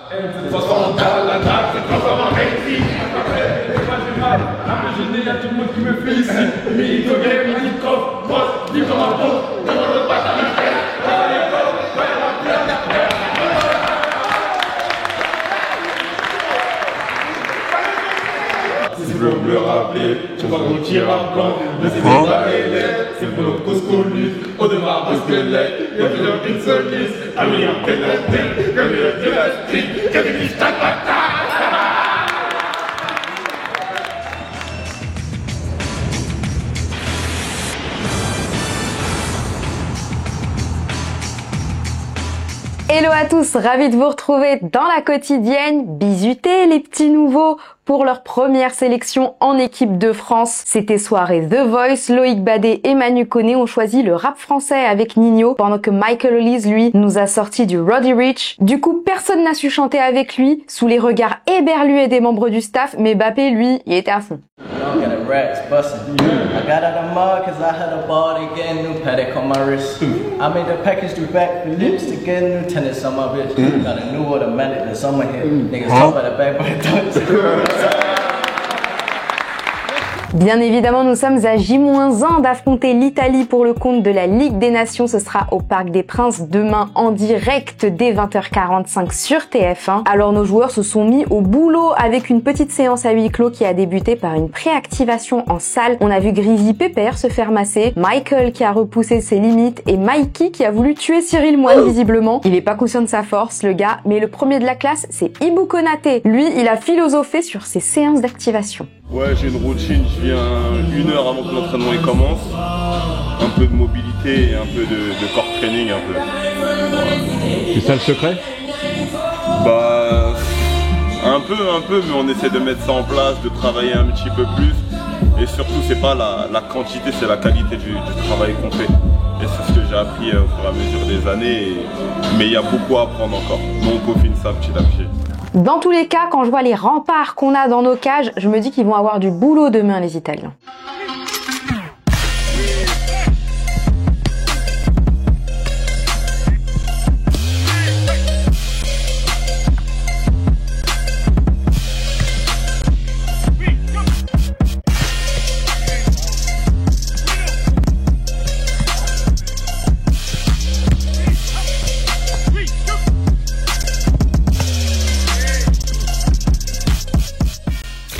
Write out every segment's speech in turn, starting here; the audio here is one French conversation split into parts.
C'est fondamental, la drague se transforme en réussite. Après je n'ai à tout le monde qui me félicite. Mais il faut gagner, il dit comme boss, dit comme un boss, demande le pas à la tête. Si je veux me le rappeler, je vois qu'on tire un plan. Le CD pas élève, c'est pour nos causes connues. Au devoir de squelette, il y a toujours une seule liste. Ami en pénalité, comme le dieu la street, que des clichés Hello à tous, ravi de vous retrouver dans la quotidienne. Bisutés les petits nouveaux pour leur première sélection en équipe de France. C'était soirée The Voice, Loïc Badet et Manu Koné ont choisi le rap français avec Nino, pendant que Michael Hollis, lui, nous a sorti du Roddy Ricch. Du coup, personne n'a su chanter avec lui, sous les regards éberlués des membres du staff, mais Bappé, lui, il était à fond. Racks bustin'. I got out of mud cause I had a ball to get a new Patek on my wrist. I made the package do back for lips to get new tennis on my bitch. Got a new automatic that's on my hip. Niggas talk about the back but don't. Bien évidemment, nous sommes à J-1 d'affronter l'Italie pour le compte de la Ligue des Nations. Ce sera au Parc des Princes demain en direct dès 20h45 sur TF1. Alors nos joueurs se sont mis au boulot avec une petite séance à huis clos qui a débuté par une préactivation en salle. On a vu Grizzly Pepper se faire masser, Michael qui a repoussé ses limites et Mikey qui a voulu tuer Cyril Moine visiblement. Il est pas conscient de sa force le gars, mais le premier de la classe c'est Ibou Konaté. Lui, il a philosophé sur ses séances d'activation. Ouais, j'ai une routine, je viens 1 heure avant que l'entraînement commence. Un peu de mobilité et un peu de corps training un peu. C'est ça le secret? Bah, un peu, mais on essaie de mettre ça en place, de travailler un petit peu plus. Et surtout, c'est pas la quantité, c'est la qualité du travail qu'on fait. Et c'est ce que j'ai appris au fur et à mesure des années. Mais il y a beaucoup à apprendre encore. Mais on peaufine ça petit à petit. Dans tous les cas, quand je vois les remparts qu'on a dans nos cages, je me dis qu'ils vont avoir du boulot demain, les Italiens.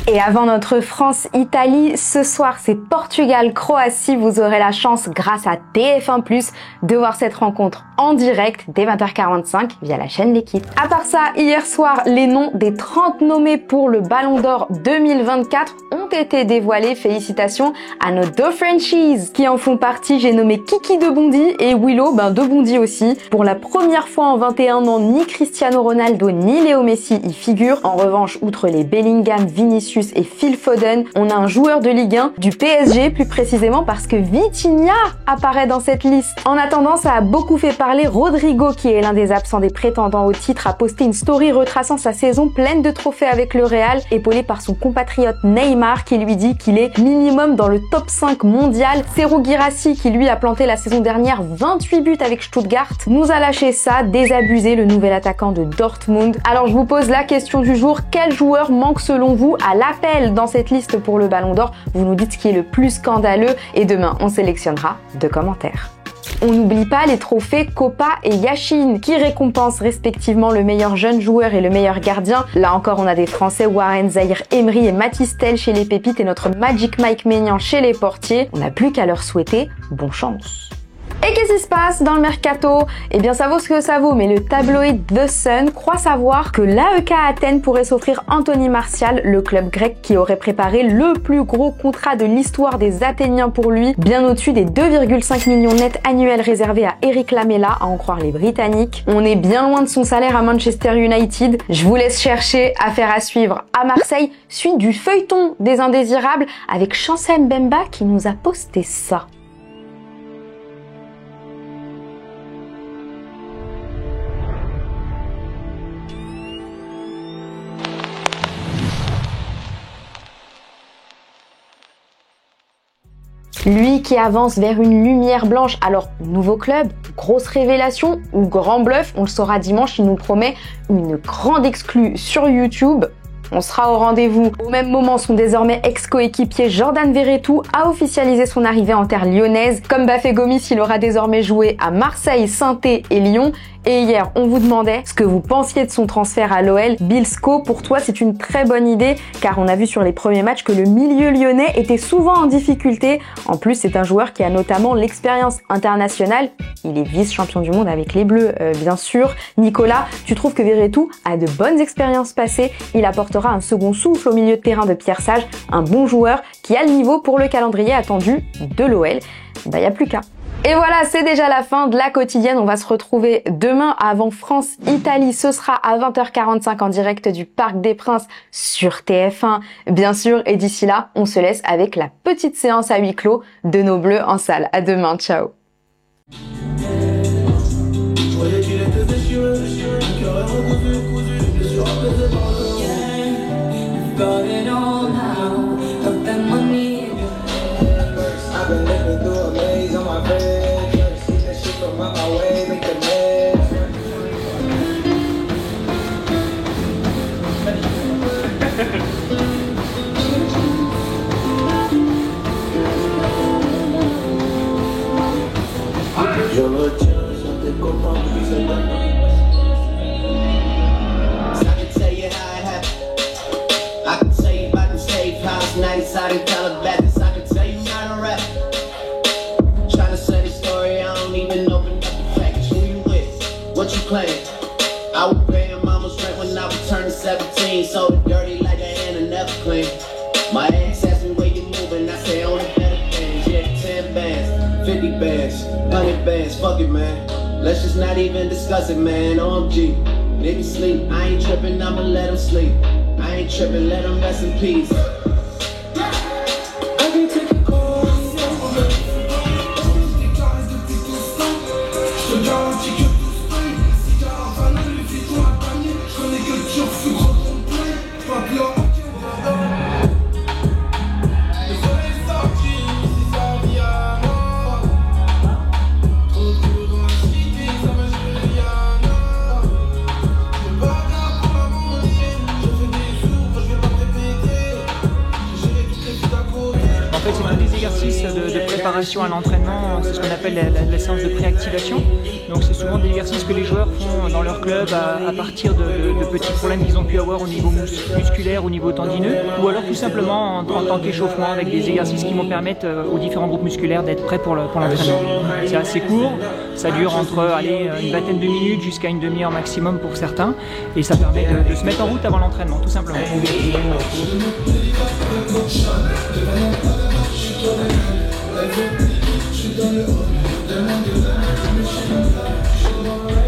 Et avant notre France-Italie, ce soir c'est Portugal-Croatie. Vous aurez la chance, grâce à TF1+, de voir cette rencontre en direct dès 20h45 via la chaîne L'Équipe. À part ça, hier soir, les noms des 30 nommés pour le Ballon d'Or 2024 ont été dévoilés. Félicitations à nos deux Frenchies qui en font partie. J'ai nommé Kiki de Bondy et Willow de Bondy aussi. Pour la première fois en 21 ans, ni Cristiano Ronaldo ni Léo Messi y figurent. En revanche, outre les Bellingham, Vinicius et Phil Foden, on a un joueur de Ligue 1 du PSG plus précisément parce que Vitinha apparaît dans cette liste. En attendant, ça a beaucoup fait parler. Rodrigo, qui est l'un des absents des prétendants au titre, a posté une story retraçant sa saison pleine de trophées avec le Real, épaulé par son compatriote Neymar qui lui dit qu'il est minimum dans le top 5 mondial. Serhou Guirassy, qui lui a planté la saison dernière 28 buts avec Stuttgart, nous a lâché ça, désabusé, le nouvel attaquant de Dortmund. Alors je vous pose la question du jour, quel joueur manque selon vous à l'appel dans cette liste pour le Ballon d'Or? Vous nous dites ce qui est le plus scandaleux et demain on sélectionnera 2 commentaires. On n'oublie pas les trophées Copa et Yashin qui récompensent respectivement le meilleur jeune joueur et le meilleur gardien. Là encore, on a des Français, Warren Zahir Emery et Mathys Tel chez les pépites et notre Magic Mike Maignan chez les portiers. On n'a plus qu'à leur souhaiter bonne chance. Et qu'est-ce qui se passe dans le mercato? Eh bien, ça vaut ce que ça vaut, mais le tabloïd The Sun croit savoir que l'AEK Athènes pourrait s'offrir Anthony Martial, le club grec qui aurait préparé le plus gros contrat de l'histoire des Athéniens pour lui, bien au-dessus des 2,5 millions nets annuels réservés à Eric Lamela, à en croire les Britanniques. On est bien loin de son salaire à Manchester United. Je vous laisse chercher, affaire à suivre à Marseille, suite du feuilleton des indésirables avec Chancel Mbemba qui nous a posté ça. Lui qui avance vers une lumière blanche. Alors, nouveau club, grosse révélation ou grand bluff, on le saura dimanche, il nous promet une grande exclue sur YouTube. On sera au rendez-vous. Au même moment, son désormais ex-coéquipier Jordan Verretou a officialisé son arrivée en terre lyonnaise. Comme Bafé Gomis, il aura désormais joué à Marseille, Saint-Étienne et Lyon. Et hier, on vous demandait ce que vous pensiez de son transfert à l'OL. Bilsko, pour toi, c'est une très bonne idée, car on a vu sur les premiers matchs que le milieu lyonnais était souvent en difficulté. En plus, c'est un joueur qui a notamment l'expérience internationale. Il est vice-champion du monde avec les Bleus, bien sûr. Nicolas, tu trouves que Verretou a de bonnes expériences passées? Il apportera un second souffle au milieu de terrain de Pierre Sage, un bon joueur qui a le niveau pour le calendrier attendu de l'OL. Bah, y a plus qu'à. Et voilà, c'est déjà la fin de la quotidienne. On va se retrouver demain avant France-Italie. Ce sera à 20h45 en direct du Parc des Princes sur TF1, bien sûr. Et d'ici là, on se laisse avec la petite séance à huis clos de nos Bleus en salle. À demain, ciao. Je retiens, je te comprends depuis ce temps. I can tell you how it happened. I can tell you about the safe house nights out in Calabasas. I can tell you how to rap. Trying to say the story, I don't even open up the package. Who you with? What you playing? I was paying mama's rent when I was turning 17. So dirty like a hand and never clean. My ex asked me where you moving, I say on the better things. Yeah, 10 bands, 50 bands, 100 bands, fuck it man. Let's just not even discuss it man, OMG. Nigga sleep, I ain't tripping, I'ma let him sleep. I ain't tripping, let him rest in peace. I can take a call. De préparation à l'entraînement, c'est ce qu'on appelle la séance de préactivation. Donc c'est souvent des exercices que les joueurs font dans leur club à partir de petits problèmes qu'ils ont pu avoir au niveau musculaire, au niveau tendineux, ou alors tout simplement en tant qu'échauffement avec des exercices qui vont permettre aux différents groupes musculaires d'être prêts pour l'entraînement. C'est assez court, ça dure entre une vingtaine de minutes jusqu'à une demi-heure maximum pour certains, et ça permet de se mettre en route avant l'entraînement, tout simplement. Je suis dans le haut, demande de la